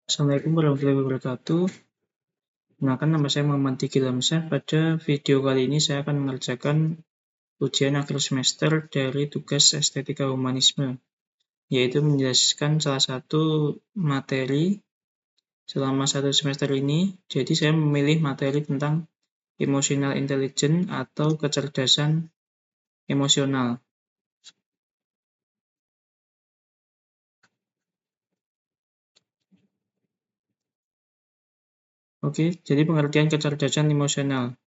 Assalamualaikum warahmatullahi wabarakatuh. Kenalkan, nama saya Muhammad Diki Lamsyah. Pada video kali ini saya akan mengerjakan ujian akhir semester dari tugas Estetika Humanisme, yaitu menjelaskan salah satu materi selama satu semester ini. Jadi saya memilih materi tentang emotional intelligence atau kecerdasan emosional. Oke, jadi pengertian kecerdasan emosional.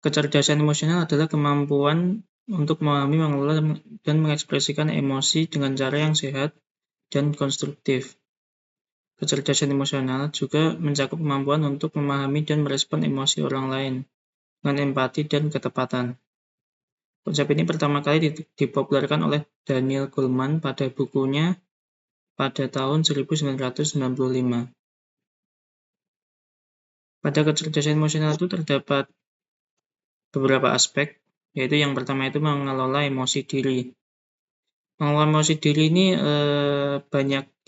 Kecerdasan emosional adalah kemampuan untuk memahami, mengelola, dan mengekspresikan emosi dengan cara yang sehat dan konstruktif. Kecerdasan emosional juga mencakup kemampuan untuk memahami dan merespon emosi orang lain dengan empati dan ketepatan. Konsep ini pertama kali dipopulerkan oleh Daniel Goleman pada bukunya pada tahun 1995. Pada kecerdasan emosional itu terdapat beberapa aspek, yaitu yang pertama itu mengelola emosi diri. Mengelola emosi diri ini banyak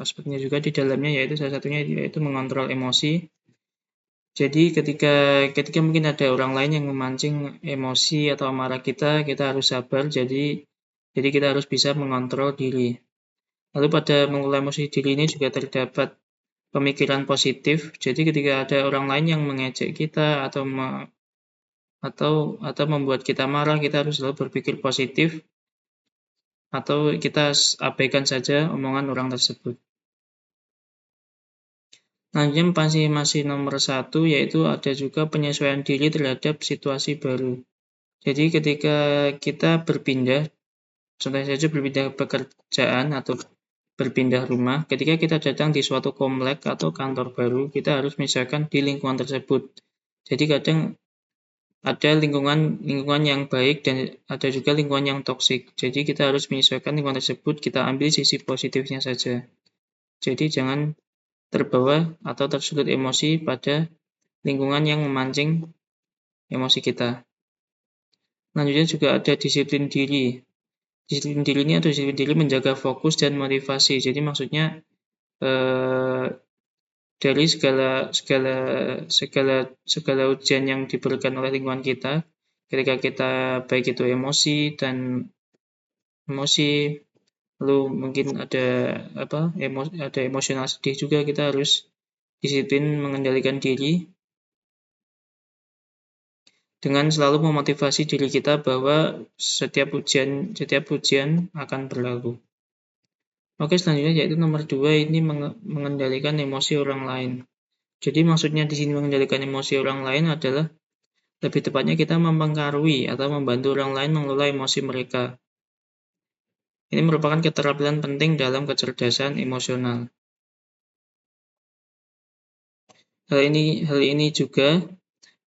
aspeknya juga di dalamnya, yaitu salah satunya yaitu mengontrol emosi. Jadi ketika mungkin ada orang lain yang memancing emosi atau amarah kita harus sabar. Jadi kita harus bisa mengontrol diri. Lalu pada mengelola emosi diri ini juga terdapat pemikiran positif. Jadi ketika ada orang lain yang mengejek kita atau membuat kita marah, kita harus selalu berpikir positif, atau kita abaikan saja omongan orang tersebut. Selanjutnya masih nomor 1, yaitu ada juga penyesuaian diri terhadap situasi baru. Jadi ketika kita berpindah, contohnya saja berpindah pekerjaan atau berpindah rumah, ketika kita datang di suatu komplek atau kantor baru, kita harus menyesuaikan di lingkungan tersebut. Jadi kadang ada lingkungan yang baik dan ada juga lingkungan yang toksik. Jadi kita harus menyesuaikan lingkungan tersebut, kita ambil sisi positifnya saja. Jadi jangan terbawa atau tersulut emosi pada lingkungan yang memancing emosi kita. Selanjutnya juga ada disiplin diri. Disiplin diri ini atau disiplin diri menjaga fokus dan motivasi. Jadi maksudnya dari segala ujian yang diberikan oleh lingkungan kita, ketika kita baik itu emosi, lalu mungkin ada emosional sedih juga, kita harus disiplin mengendalikan diri dengan selalu memotivasi diri kita bahwa setiap ujian akan berlalu. Oke, selanjutnya yaitu nomor 2, ini mengendalikan emosi orang lain. Jadi maksudnya di sini mengendalikan emosi orang lain adalah lebih tepatnya kita mempengaruhi atau membantu orang lain mengelola emosi mereka. Ini merupakan keterampilan penting dalam kecerdasan emosional. Hal ini juga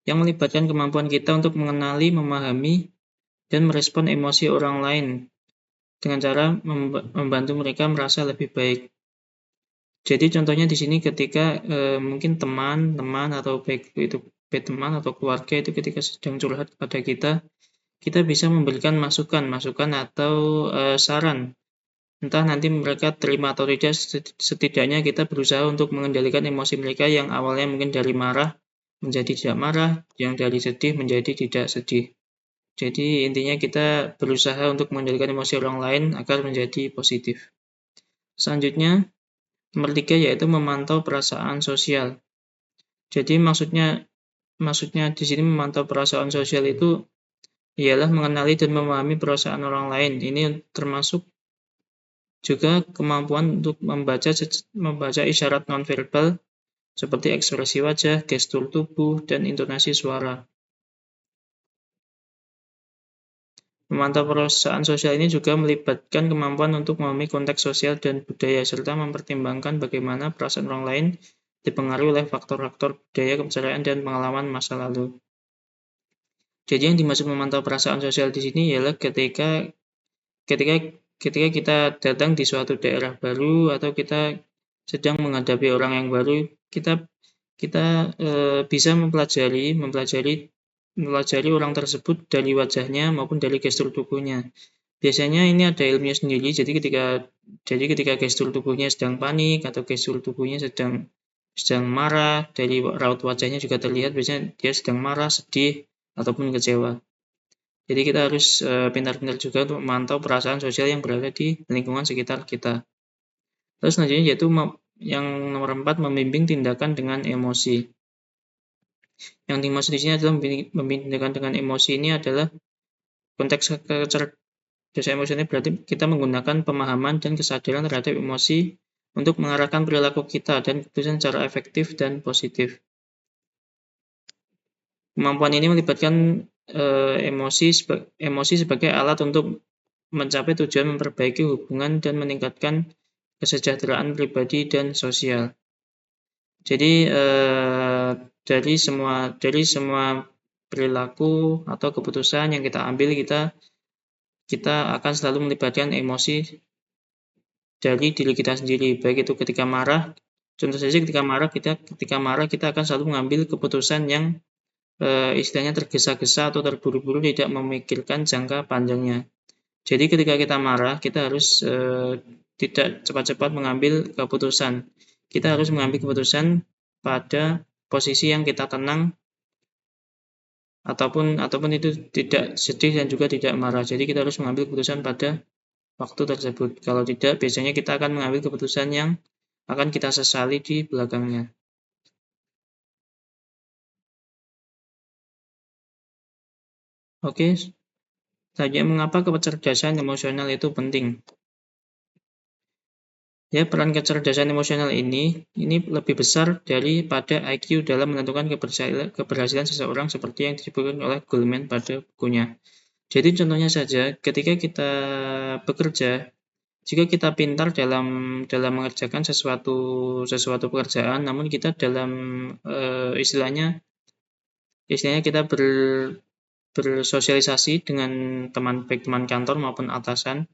yang melibatkan kemampuan kita untuk mengenali, memahami, dan merespon emosi orang lain dengan cara membantu mereka merasa lebih baik. Jadi contohnya di sini ketika mungkin teman atau baik itu teman atau keluarga itu ketika sedang curhat kepada kita bisa memberikan masukan atau saran. Entah nanti mereka terima atau tidak, setidaknya kita berusaha untuk mengendalikan emosi mereka yang awalnya mungkin dari marah menjadi tidak marah, yang dari sedih menjadi tidak sedih. Jadi intinya kita berusaha untuk mengendalikan emosi orang lain agar menjadi positif. Selanjutnya, nomor 3 yaitu memantau perasaan sosial. Jadi maksudnya di sini memantau perasaan sosial itu ialah mengenali dan memahami perasaan orang lain. Ini termasuk juga kemampuan untuk membaca isyarat nonverbal seperti ekspresi wajah, gestur tubuh, dan intonasi suara. Memantau perasaan sosial ini juga melibatkan kemampuan untuk memahami konteks sosial dan budaya, serta mempertimbangkan bagaimana perasaan orang lain dipengaruhi oleh faktor-faktor budaya, kepercayaan, dan pengalaman masa lalu. Jadi yang dimaksud memantau perasaan sosial di sini ialah ketika kita datang di suatu daerah baru atau kita sedang menghadapi orang yang baru, kita bisa mempelajari orang tersebut dari wajahnya maupun dari gestur tubuhnya. Biasanya ini ada ilmunya sendiri, jadi ketika gestur tubuhnya sedang panik atau gestur tubuhnya sedang marah, dari raut wajahnya juga terlihat biasanya dia sedang marah, sedih, ataupun kecewa. Jadi kita harus pintar-pintar juga untuk memantau perasaan sosial yang berada di lingkungan sekitar kita. Terus selanjutnya yaitu yang nomor 4, membimbing tindakan dengan emosi. Yang dimaksud di sini adalah membimbing tindakan dengan emosi ini adalah konteks kecerdasan emosi ini berarti kita menggunakan pemahaman dan kesadaran terhadap emosi untuk mengarahkan perilaku kita dan keputusan secara efektif dan positif. Kemampuan ini melibatkan emosi sebagai alat untuk mencapai tujuan memperbaiki hubungan dan meningkatkan kesejahteraan pribadi dan sosial. Jadi dari semua perilaku atau keputusan yang kita ambil, kita akan selalu melibatkan emosi dari diri kita sendiri, baik itu ketika marah. Contoh saja ketika marah kita akan selalu mengambil keputusan yang istilahnya tergesa-gesa atau terburu-buru, tidak memikirkan jangka panjangnya. Jadi ketika kita marah, kita harus tidak cepat-cepat mengambil keputusan. Kita harus mengambil keputusan pada posisi yang kita tenang, ataupun itu tidak sedih dan juga tidak marah. Jadi kita harus mengambil keputusan pada waktu tersebut. Kalau tidak, biasanya kita akan mengambil keputusan yang akan kita sesali di belakangnya. Oke, selanjutnya mengapa kecerdasan emosional itu penting? Ya, peran kecerdasan emosional ini lebih besar daripada IQ dalam menentukan keberhasilan seseorang seperti yang disebutkan oleh Goleman pada bukunya. Jadi contohnya saja, ketika kita bekerja, jika kita pintar dalam mengerjakan sesuatu pekerjaan, namun kita dalam istilahnya kita bersosialisasi dengan baik teman kantor maupun atasan,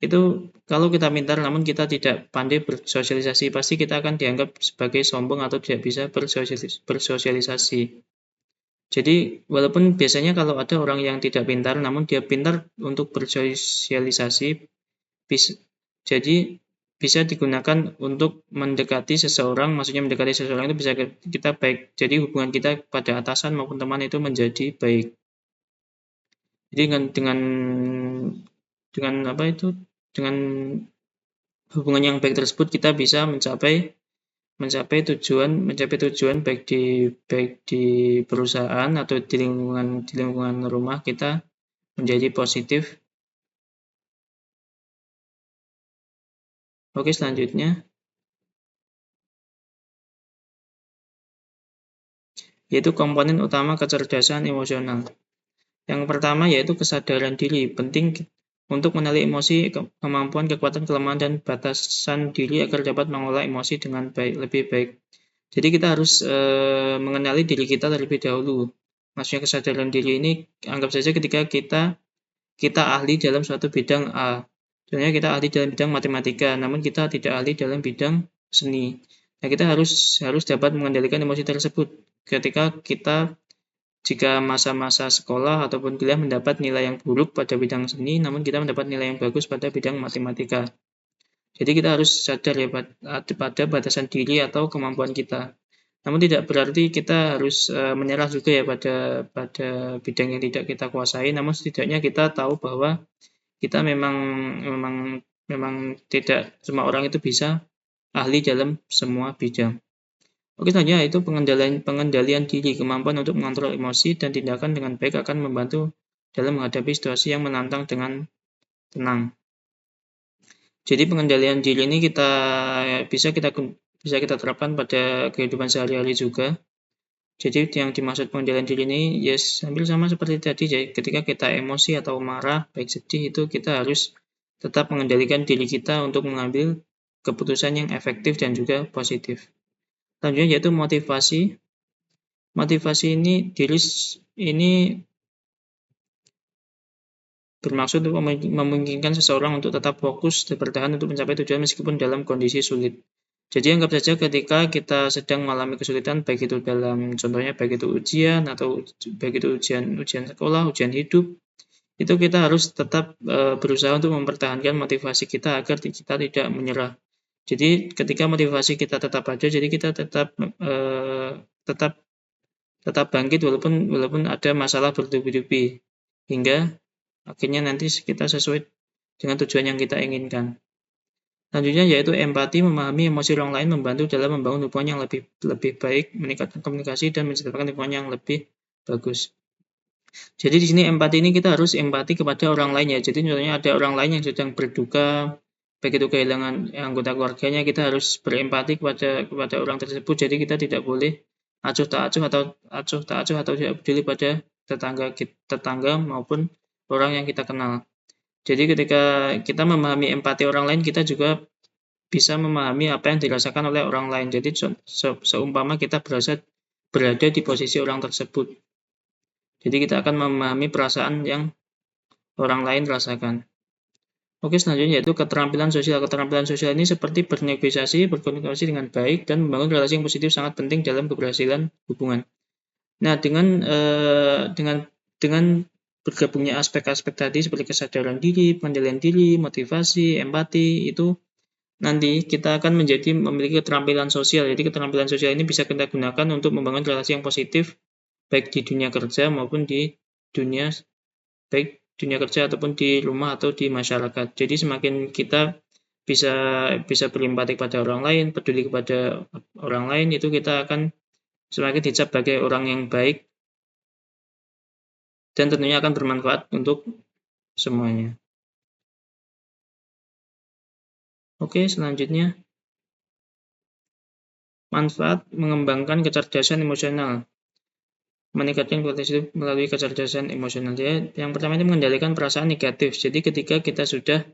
itu kalau kita pintar namun kita tidak pandai bersosialisasi, pasti kita akan dianggap sebagai sombong atau tidak bisa bersosialisasi. Jadi walaupun biasanya kalau ada orang yang tidak pintar namun dia pintar untuk bersosialisasi, jadi bisa digunakan untuk mendekati seseorang. Maksudnya mendekati seseorang itu bisa kita baik, jadi hubungan kita pada atasan maupun teman itu menjadi baik. Jadi dengan hubungan yang baik tersebut kita bisa mencapai tujuan baik di perusahaan atau di lingkungan rumah kita menjadi positif. Oke, selanjutnya yaitu komponen utama kecerdasan emosional. Yang pertama yaitu kesadaran diri. Penting untuk mengenali emosi, kemampuan, kekuatan, kelemahan, dan batasan diri agar dapat mengolah emosi dengan lebih baik. Jadi kita harus mengenali diri kita terlebih dahulu. Maksudnya kesadaran diri ini, anggap saja ketika kita ahli dalam suatu bidang A. Contohnya kita ahli dalam bidang matematika, namun kita tidak ahli dalam bidang seni. Nah, kita harus dapat mengendalikan emosi tersebut. Ketika kita jika masa-masa sekolah ataupun kuliah mendapat nilai yang buruk pada bidang seni, namun kita mendapat nilai yang bagus pada bidang matematika. Jadi kita harus sadar ya pada batasan diri atau kemampuan kita. Namun tidak berarti kita harus menyerah juga ya pada bidang yang tidak kita kuasai. Namun setidaknya kita tahu bahwa kita memang tidak semua orang itu bisa ahli dalam semua bidang. Oke, selanjutnya itu pengendalian diri, kemampuan untuk mengontrol emosi dan tindakan dengan baik akan membantu dalam menghadapi situasi yang menantang dengan tenang. Jadi pengendalian diri ini bisa kita terapkan pada kehidupan sehari-hari juga. Jadi yang dimaksud pengendalian diri ini hampir sama seperti tadi. Jadi ketika kita emosi atau marah, baik sedih, itu kita harus tetap mengendalikan diri kita untuk mengambil keputusan yang efektif dan juga positif. Selanjutnya yaitu motivasi. Motivasi ini bermaksud untuk memungkinkan seseorang untuk tetap fokus dan bertahan untuk mencapai tujuan meskipun dalam kondisi sulit. Jadi anggap saja ketika kita sedang mengalami kesulitan, baik itu ujian atau baik itu ujian sekolah, ujian hidup, itu kita harus tetap berusaha untuk mempertahankan motivasi kita agar kita tidak menyerah. Jadi ketika motivasi kita tetap ada, jadi kita tetap tetap tetap bangkit walaupun ada masalah bertubi-tubi hingga akhirnya nanti kita sesuai dengan tujuan yang kita inginkan. Selanjutnya yaitu empati, memahami emosi orang lain, membantu dalam membangun hubungan yang lebih baik, meningkatkan komunikasi dan menciptakan hubungan yang lebih bagus. Jadi di sini empati ini kita harus empati kepada orang lain ya. Jadi contohnya ada orang lain yang sedang berduka, baik itu kehilangan anggota keluarganya, kita harus berempati kepada orang tersebut. Jadi kita tidak boleh acuh tak acuh atau tidak peduli pada tetangga maupun orang yang kita kenal. Jadi ketika kita memahami empati orang lain, kita juga bisa memahami apa yang dirasakan oleh orang lain. Jadi seumpama kita berada di posisi orang tersebut. Jadi kita akan memahami perasaan yang orang lain rasakan. Oke, selanjutnya yaitu keterampilan sosial. Keterampilan sosial ini seperti bernegosiasi, berkomunikasi dengan baik, dan membangun relasi yang positif sangat penting dalam keberhasilan hubungan. Nah, dengan bergabungnya aspek-aspek tadi seperti kesadaran diri, pengendalian diri, motivasi, empati, itu nanti kita akan memiliki keterampilan sosial. Jadi keterampilan sosial ini bisa kita gunakan untuk membangun relasi yang positif baik di dunia kerja maupun di dunia kerja ataupun di rumah atau di masyarakat. Jadi semakin kita bisa berempati kepada orang lain, peduli kepada orang lain, itu kita akan semakin dicap sebagai orang yang baik dan tentunya akan bermanfaat untuk semuanya. Oke, selanjutnya manfaat mengembangkan kecerdasan emosional. Meningkatkan kualitas hidup melalui kecerdasan emosional. Jadi, yang pertama itu mengendalikan perasaan negatif. Jadi ketika kita sudah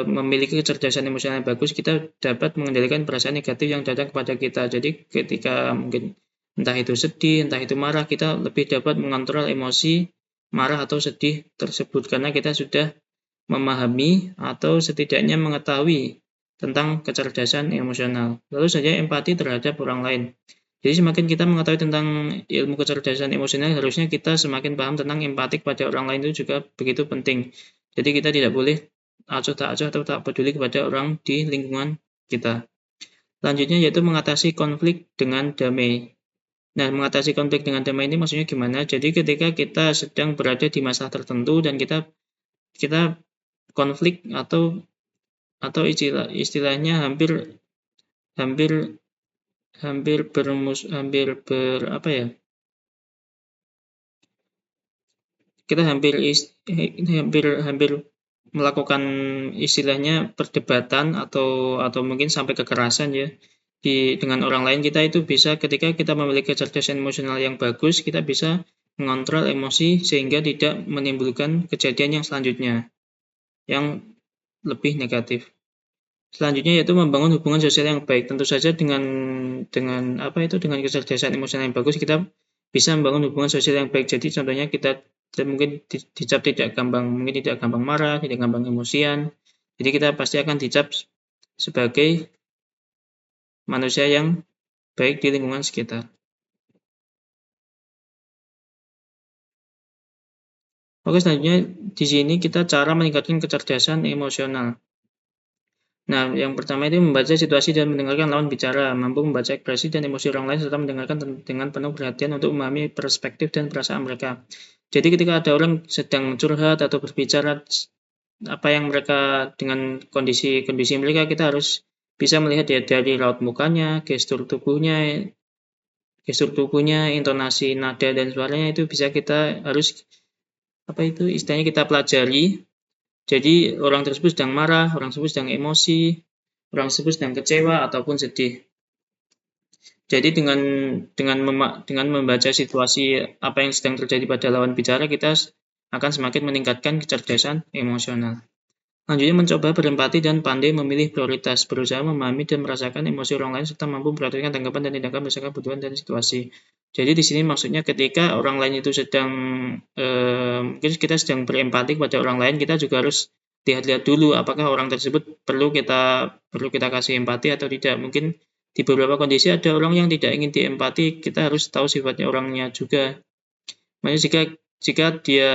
memiliki kecerdasan emosional yang bagus, kita dapat mengendalikan perasaan negatif yang datang kepada kita. Jadi ketika mungkin entah itu sedih, entah itu marah, kita lebih dapat mengontrol emosi marah atau sedih tersebut karena kita sudah memahami atau setidaknya mengetahui tentang kecerdasan emosional. Lalu saja empati terhadap orang lain. Jadi semakin kita mengetahui tentang ilmu kecerdasan emosional, harusnya kita semakin paham tentang empati pada orang lain itu juga begitu penting. Jadi kita tidak boleh acuh tak acuh atau tak peduli kepada orang di lingkungan kita. Selanjutnya yaitu mengatasi konflik dengan damai. Nah, mengatasi konflik dengan damai ini maksudnya gimana? Jadi ketika kita sedang berada di masalah tertentu dan kita konflik atau istilahnya hampir kita hampir melakukan istilahnya perdebatan atau mungkin sampai kekerasan ya dengan orang lain. Kita itu bisa ketika kita memiliki kecerdasan emosional yang bagus, kita bisa mengontrol emosi sehingga tidak menimbulkan kejadian yang selanjutnya yang lebih negatif. Selanjutnya yaitu membangun hubungan sosial yang baik. Tentu saja dengan kecerdasan emosional yang bagus kita bisa membangun hubungan sosial yang baik. Jadi contohnya kita mungkin dicap tidak gampang marah, tidak gampang emosian. Jadi kita pasti akan dicap sebagai manusia yang baik di lingkungan sekitar. Oke, selanjutnya di sini kita cara meningkatkan kecerdasan emosional. Nah, yang pertama itu membaca situasi dan mendengarkan lawan bicara, mampu membaca ekspresi dan emosi orang lain serta mendengarkan dengan penuh perhatian untuk memahami perspektif dan perasaan mereka. Jadi ketika ada orang sedang curhat atau berbicara apa yang mereka dengan kondisi mereka, kita harus bisa melihat dari raut mukanya, gestur tubuhnya, intonasi nada dan suaranya itu bisa kita harus istilahnya kita pelajari. Jadi orang tersebut sedang marah, orang tersebut sedang emosi, orang tersebut sedang kecewa ataupun sedih. Jadi dengan membaca situasi apa yang sedang terjadi pada lawan bicara, kita akan semakin meningkatkan kecerdasan emosional. Selanjutnya mencoba berempati dan pandai memilih prioritas, berusaha memahami dan merasakan emosi orang lain serta mampu memperhatikan tanggapan dan tindakan berdasarkan kebutuhan dan situasi. Jadi di sini maksudnya ketika orang lain itu mungkin kita sedang berempati kepada orang lain, kita juga harus lihat-lihat dulu apakah orang tersebut perlu kita kasih empati atau tidak. Mungkin di beberapa kondisi ada orang yang tidak ingin diempati, kita harus tahu sifatnya orangnya juga. Makanya jika dia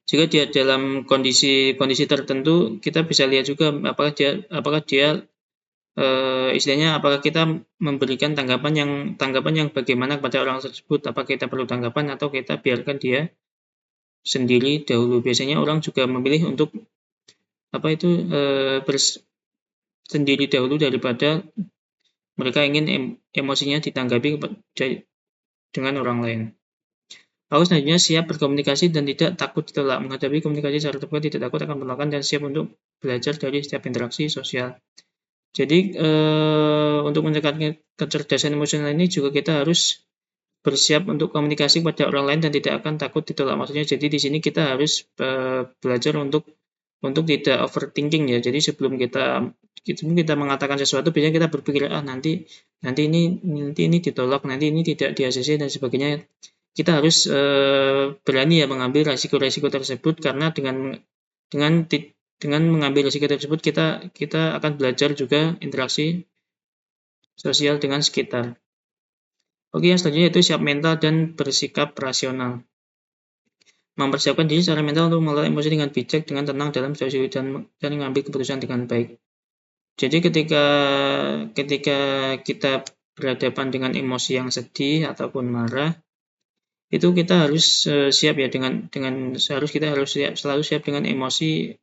Jika dia dalam kondisi tertentu, kita bisa lihat juga apakah dia istilahnya apakah kita memberikan tanggapan yang bagaimana kepada orang tersebut, apakah kita perlu tanggapan atau kita biarkan dia sendiri dahulu. Biasanya orang juga memilih untuk sendiri dahulu daripada mereka ingin emosinya ditanggapi dengan orang lain. Lalu selanjutnya siap berkomunikasi dan tidak takut ditolak. Menghadapi komunikasi secara terbuka, tidak takut akan penolakan dan siap untuk belajar dari setiap interaksi sosial. Jadi untuk meningkatkan kecerdasan emosional ini juga kita harus bersiap untuk komunikasi kepada orang lain dan tidak akan takut ditolak. Maksudnya jadi di sini kita harus belajar untuk tidak overthinking ya. Jadi sebelum kita mengatakan sesuatu, biasanya kita berpikir nanti ini ditolak, nanti ini tidak di-ACC dan sebagainya. Kita harus berani ya mengambil resiko-resiko tersebut, karena dengan mengambil risiko tersebut kita akan belajar juga interaksi sosial dengan sekitar. Oke, yang selanjutnya itu siap mental dan bersikap rasional. Mempersiapkan diri secara mental untuk mengelola emosi dengan bijak, dengan tenang dalam situasi dan mengambil keputusan dengan baik. Jadi ketika kita berhadapan dengan emosi yang sedih ataupun marah, itu kita harus siap ya kita harus selalu siap dengan emosi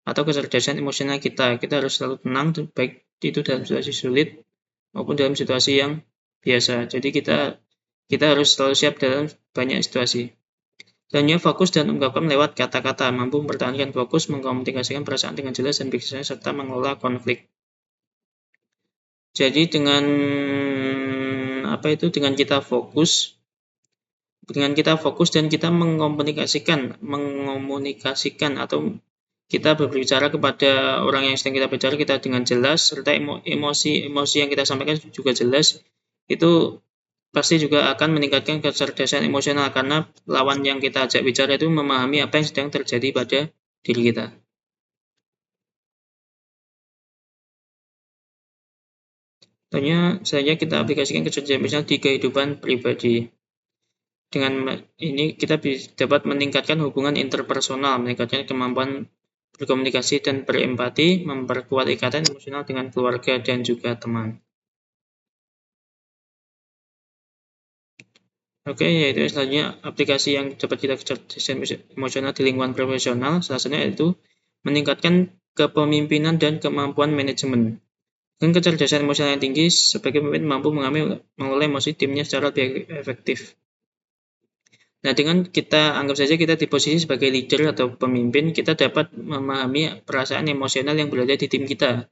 atau kecerdasan emosional kita. Kita harus selalu tenang, baik itu dalam situasi sulit maupun dalam situasi yang biasa. Jadi kita harus selalu siap dalam banyak situasi. Selanjutnya fokus dan ungkapkan lewat kata-kata, mampu mempertahankan fokus, mengkomunikasikan perasaan dengan jelas dan bijaksana, serta mengelola konflik. Jadi dengan kita fokus dan kita mengkomunikasikan atau kita berbicara kepada orang yang sedang kita bicara kita dengan jelas, serta emosi yang kita sampaikan juga jelas, itu pasti juga akan meningkatkan kecerdasan emosional, karena lawan yang kita ajak bicara itu memahami apa yang sedang terjadi pada diri kita. Contohnya saja kita aplikasikan kecerdasan emosional di kehidupan pribadi. Dengan ini kita dapat meningkatkan hubungan interpersonal, meningkatkan kemampuan berkomunikasi dan berempati, memperkuat ikatan emosional dengan keluarga dan juga teman. Oke, yaitu selanjutnya aplikasi yang dapat kita kecerdasan emosional di lingkungan profesional, salah satunya yaitu meningkatkan kepemimpinan dan kemampuan manajemen. Dengan kecerdasan emosional yang tinggi, sebagai pemimpin mampu mengelola emosi timnya secara lebih efektif. Nah, dengan kita anggap saja kita di posisi sebagai leader atau pemimpin, kita dapat memahami perasaan emosional yang berada di tim kita.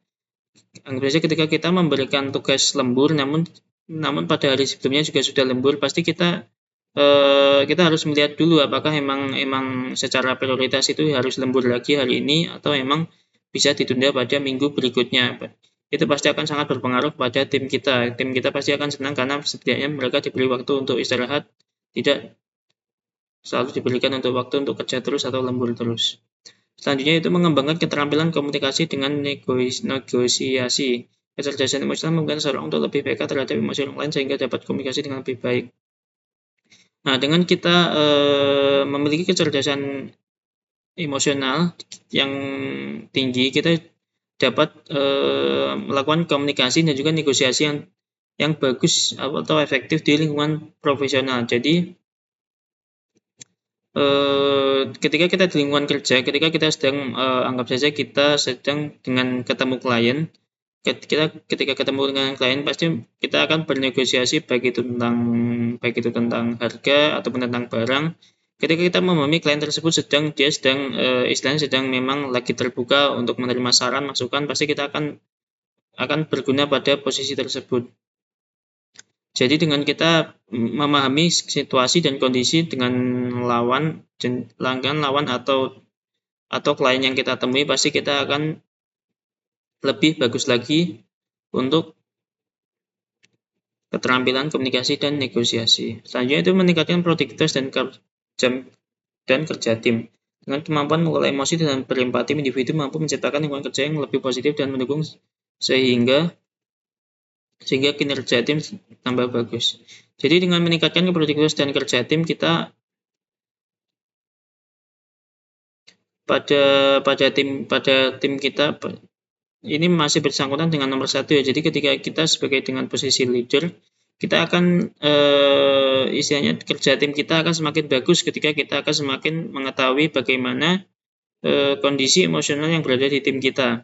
Anggap saja ketika kita memberikan tugas lembur, namun pada hari sebelumnya juga sudah lembur, pasti kita harus melihat dulu apakah emang secara prioritas itu harus lembur lagi hari ini atau emang bisa ditunda pada minggu berikutnya. Itu pasti akan sangat berpengaruh pada tim kita. Tim kita pasti akan senang karena setidaknya mereka diberi waktu untuk istirahat, tidak selalu diberikan waktu untuk kerja terus atau lembur terus. Selanjutnya itu mengembangkan keterampilan komunikasi dengan negosiasi. Kecerdasan emosional memungkinkan seseorang untuk lebih peka terhadap emosi orang lain sehingga dapat komunikasi dengan lebih baik. Nah, dengan kita memiliki kecerdasan emosional yang tinggi, kita dapat melakukan komunikasi dan juga negosiasi yang bagus atau efektif di lingkungan profesional. Jadi ketika kita di lingkungan kerja, ketika kita sedang anggap saja kita sedang dengan ketemu klien, ketika ketemu dengan klien pasti kita akan bernegosiasi baik itu tentang harga ataupun tentang barang. Ketika kita memahami klien tersebut istilahnya sedang memang lagi terbuka untuk menerima saran masukan, pasti kita akan berguna pada posisi tersebut. Jadi dengan kita memahami situasi dan kondisi dengan lawan atau klien yang kita temui, pasti kita akan lebih bagus lagi untuk keterampilan komunikasi dan negosiasi. Selanjutnya itu meningkatkan produktivitas dan kerja tim. Dengan kemampuan mengelola emosi dan berempati, individu mampu menciptakan lingkungan kerja yang lebih positif dan mendukung sehingga kinerja tim tambah bagus. Jadi dengan meningkatkan produktivitas dan kerja tim, kita pada tim kita ini masih bersangkutan dengan nomor 1 ya. Jadi ketika kita sebagai dengan posisi leader, kita akan istilahnya kerja tim kita akan semakin bagus ketika kita akan semakin mengetahui bagaimana kondisi emosional yang berada di tim kita.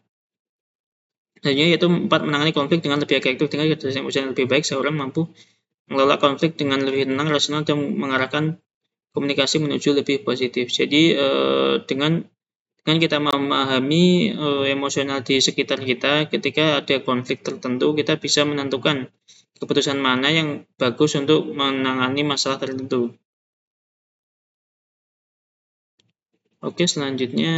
Selanjutnya yaitu 4, menangani konflik dengan lebih efektif. Dengan kecerdasan emosional lebih baik, seorang mampu mengelola konflik dengan lebih tenang, rasional, dan mengarahkan komunikasi menuju lebih positif. Jadi dengan kita memahami emosional di sekitar kita, ketika ada konflik tertentu, kita bisa menentukan keputusan mana yang bagus untuk menangani masalah tertentu. Oke, selanjutnya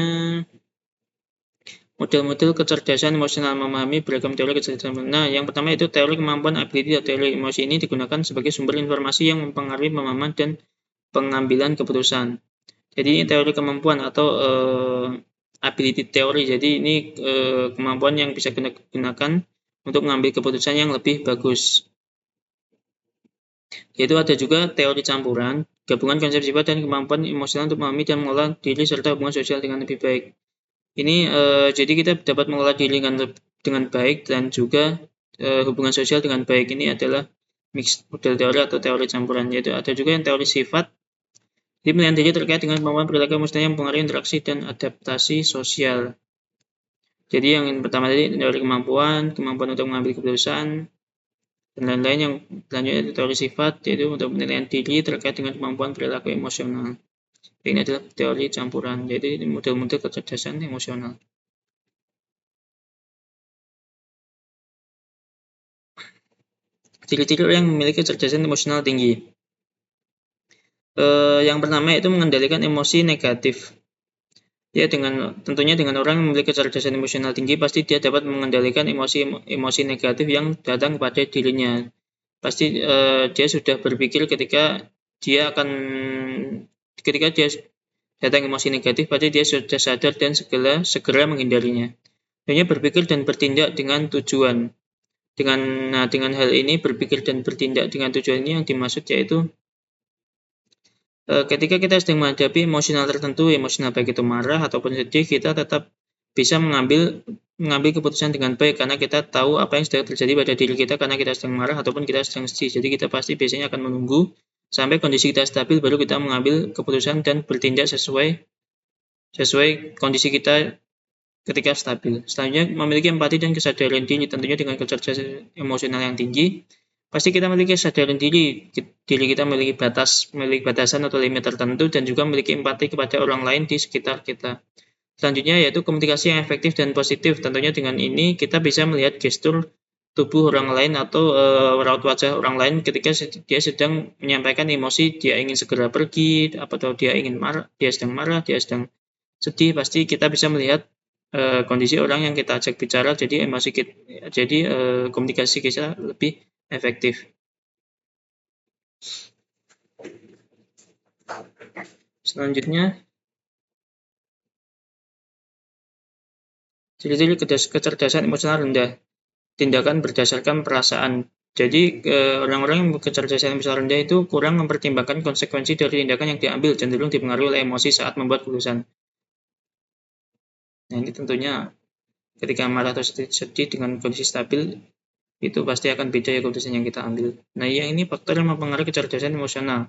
model-model kecerdasan emosional, memahami beragam teori kecerdasan emosional. Nah, yang pertama itu teori kemampuan ability atau teori emosi. Ini digunakan sebagai sumber informasi yang mempengaruhi pemahaman dan pengambilan keputusan. Jadi ini teori kemampuan atau ability teori. Jadi ini kemampuan yang bisa digunakan untuk mengambil keputusan yang lebih bagus. Yaitu ada juga teori campuran, gabungan konsep sifat dan kemampuan emosional untuk memahami dan mengelola diri serta hubungan sosial dengan lebih baik. Ini jadi kita dapat mengelola diri dengan baik dan juga hubungan sosial dengan baik. Ini adalah mixed model teori atau teori campuran. Yaitu ada juga yang teori sifat. Jadi penilaian diri terkait dengan kemampuan perilaku emosional yang mempengaruhi interaksi dan adaptasi sosial. Jadi yang pertama tadi teori kemampuan untuk mengambil keputusan, dan lain-lain. Yang selanjutnya itu teori sifat, yaitu untuk penilaian diri terkait dengan kemampuan perilaku emosional. Ini adalah teori campuran, jadi model-model kecerdasan emosional. Ciri-ciri orang yang memiliki kecerdasan emosional tinggi. Yang pertama itu mengendalikan emosi negatif. Ya, tentunya dengan orang yang memiliki kecerdasan emosional tinggi, pasti dia dapat mengendalikan emosi negatif yang datang kepada dirinya. Pasti dia sudah berpikir ketika dia datang emosi negatif, pasti dia sudah sadar dan segera menghindarinya. Hanya berpikir dan bertindak dengan tujuan. Dengan hal ini, berpikir dan bertindak dengan tujuan ini yang dimaksud yaitu ketika kita sedang menghadapi emosional tertentu, emosional baik itu marah ataupun sedih, kita tetap bisa mengambil keputusan dengan baik karena kita tahu apa yang sedang terjadi pada diri kita karena kita sedang marah ataupun kita sedang sedih. Jadi kita pasti biasanya akan menunggu sampai kondisi kita stabil baru kita mengambil keputusan dan bertindak sesuai kondisi kita ketika stabil. Selanjutnya, memiliki empati dan kesadaran diri. Tentunya dengan kecerdasan emosional yang tinggi, pasti kita memiliki kesadaran diri kita memiliki batasan atau limit tertentu dan juga memiliki empati kepada orang lain di sekitar kita. Selanjutnya yaitu komunikasi yang efektif dan positif. Tentunya dengan ini kita bisa melihat gestur tubuh orang lain atau raut wajah orang lain ketika dia sedang menyampaikan emosi, dia ingin segera pergi atau dia ingin marah, dia sedang sedih. Pasti kita bisa melihat kondisi orang yang kita ajak bicara, jadi komunikasi kita lebih efektif. Selanjutnya, ciri-ciri kecerdasan emosional rendah. Tindakan berdasarkan perasaan. Jadi orang-orang yang kecerdasan emosional rendah itu kurang mempertimbangkan konsekuensi dari tindakan yang diambil, cenderung dipengaruhi oleh emosi saat membuat keputusan. Nah, ini tentunya ketika marah atau sedih dengan kondisi stabil, itu pasti akan beda ya keputusan yang kita ambil. Nah, yang ini faktor yang mempengaruhi kecerdasan emosional.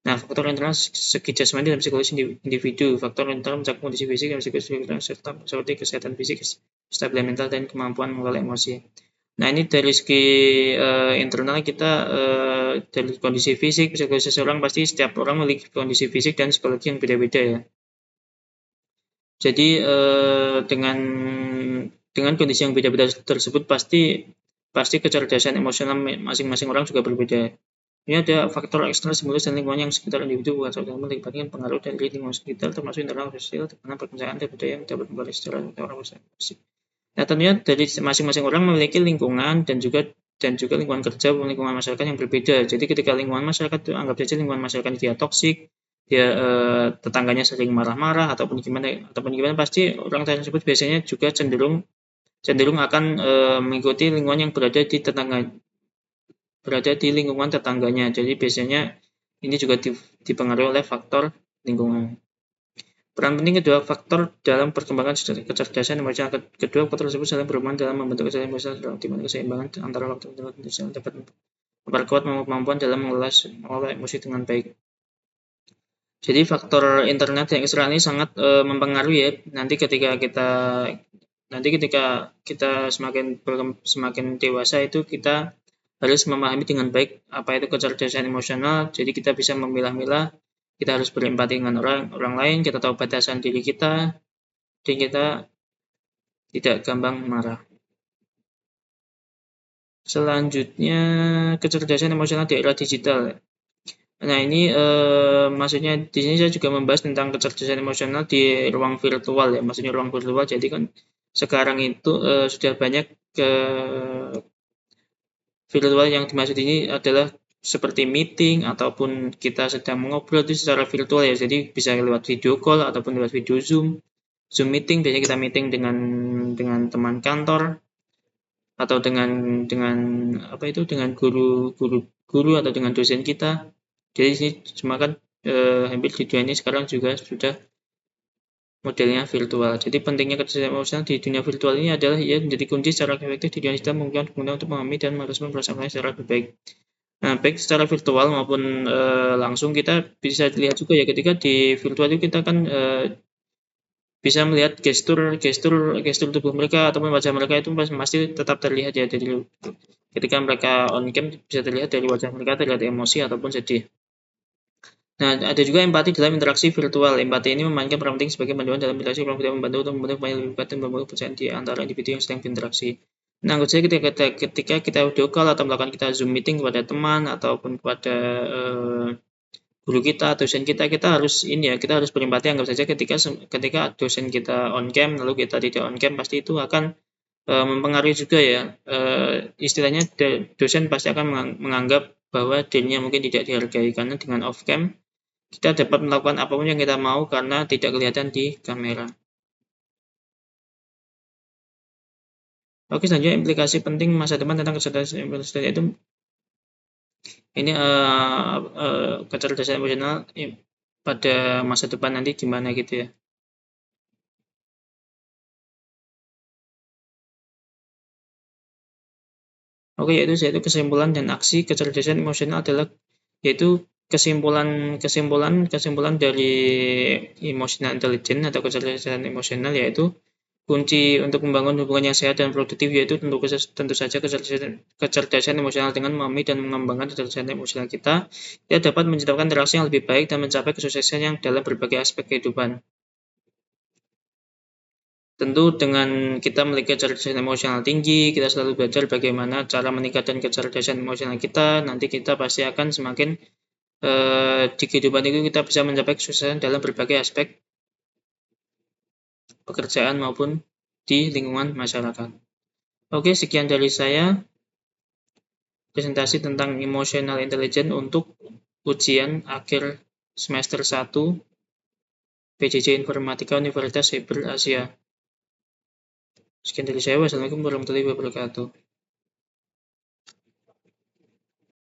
Nah, faktor internal segi jasmani dan psikologis individu. Faktor internal mencakup kondisi fisik dan psikologis serta seperti kesehatan fisik, stabilitas mental, dan kemampuan mengelola emosi. Nah, ini dari segi internal kita dari kondisi fisik, psikologis seseorang, pasti setiap orang memiliki kondisi fisik dan psikologi yang beda-beda ya. Jadi dengan kondisi yang beda-beda tersebut pasti kecerdasan emosional masing-masing orang juga berbeda. Ini ada faktor eksternal stimulus dan lingkungan yang sekitar individu bukan saja melibatkan pengaruh dari lingkungan sekitar termasuk internal sosial tekanan perkembangan dan budaya yang dapat mempengaruhi secara orang masing-masing. Nah, tentunya dari masing-masing orang memiliki lingkungan dan juga lingkungan kerja maupun lingkungan masyarakat yang berbeda. Jadi ketika lingkungan masyarakat itu anggap saja lingkungan masyarakat dia toksik, dia tetangganya sering marah-marah ataupun gimana pasti orang tersebut biasanya juga cenderung akan mengikuti lingkungan yang berada di lingkungan tetangganya. Jadi biasanya ini juga dipengaruhi oleh faktor lingkungan. Peran penting kedua faktor dalam perkembangan kecerdasan emosional. Kedua faktor tersebut saling berhubungan dalam membentuk kecerdasan emosional, di mana keseimbangan antara faktor emosional dapat memperkuat kemampuan dalam mengelola emosi dengan baik. Jadi faktor internet yang eksternal ini sangat mempengaruhi ya. Nanti ketika kita semakin dewasa itu kita harus memahami dengan baik apa itu kecerdasan emosional. Jadi kita bisa memilah-milah. Kita harus berempati dengan orang lain. Kita tahu batasan diri kita. Dan kita tidak gampang marah. Selanjutnya kecerdasan emosional di era digital. Nah ini maksudnya di sini saya juga membahas tentang kecerdasan emosional di ruang virtual ya. Maksudnya ruang virtual. Jadi kan sekarang itu sudah banyak virtual yang dimaksud ini adalah seperti meeting ataupun kita sedang mengobrol itu secara virtual ya. Jadi bisa lewat video call ataupun lewat video Zoom meeting. Biasanya kita meeting dengan teman kantor atau dengan guru atau dengan dosen kita. Jadi ini semua kan hampir di dunia ini sekarang juga sudah modelnya virtual. Jadi pentingnya kecerdasan emosional di dunia virtual ini adalah ia menjadi kunci secara efektif di dunia digital memungkinkan pengguna untuk memahami dan merespon perasaan secara lebih baik. Nah, baik secara virtual maupun langsung kita bisa lihat juga ya ketika di virtual itu kita kan bisa melihat gestur tubuh mereka ataupun wajah mereka itu pasti tetap terlihat ya. Jadi ketika mereka on cam bisa terlihat dari wajah mereka terlihat emosi ataupun sedih. Nah, ada juga empati dalam interaksi virtual. Empati ini memainkan peran penting sebagai panduan dalam interaksi yang membantu untuk membentuk hubungan lebih dekat dan membangun kepercayaan di antara individu yang sedang berinteraksi. Nah, menurut saya ketika kita video call atau melakukan kita Zoom meeting kepada teman ataupun kepada guru kita, dosen kita harus kita harus berempati. Anggap saja ketika dosen kita on cam lalu kita tidak on cam, pasti itu akan mempengaruhi juga ya. Istilahnya dosen pasti akan menganggap bahwa dirinya mungkin tidak dihargai karena dengan off cam kita dapat melakukan apapun yang kita mau karena tidak kelihatan di kamera. Oke, selanjutnya implikasi penting masa depan tentang kecerdasan emosional itu ini kecerdasan emosional pada masa depan nanti gimana gitu ya. Oke, yaitu kesimpulan dan aksi kecerdasan emosional adalah yaitu kesimpulan dari emotional intelligence atau kecerdasan emosional yaitu kunci untuk membangun hubungan yang sehat dan produktif yaitu tentu saja kecerdasan emosional. Dengan memahami dan mengembangkan kecerdasan emosional kita dapat menciptakan interaksi yang lebih baik dan mencapai kesuksesan yang dalam berbagai aspek kehidupan. Tentu dengan kita memiliki kecerdasan emosional tinggi, kita selalu belajar bagaimana cara meningkatkan kecerdasan emosional kita, nanti kita pasti akan semakin di kehidupan itu kita bisa mencapai kesuksesan dalam berbagai aspek pekerjaan maupun di lingkungan masyarakat. Oke, sekian dari saya presentasi tentang emotional intelligence untuk ujian akhir semester 1 PJJ Informatika Universitas Cyber Asia. Sekian dari saya. Wassalamualaikum warahmatullahi wabarakatuh.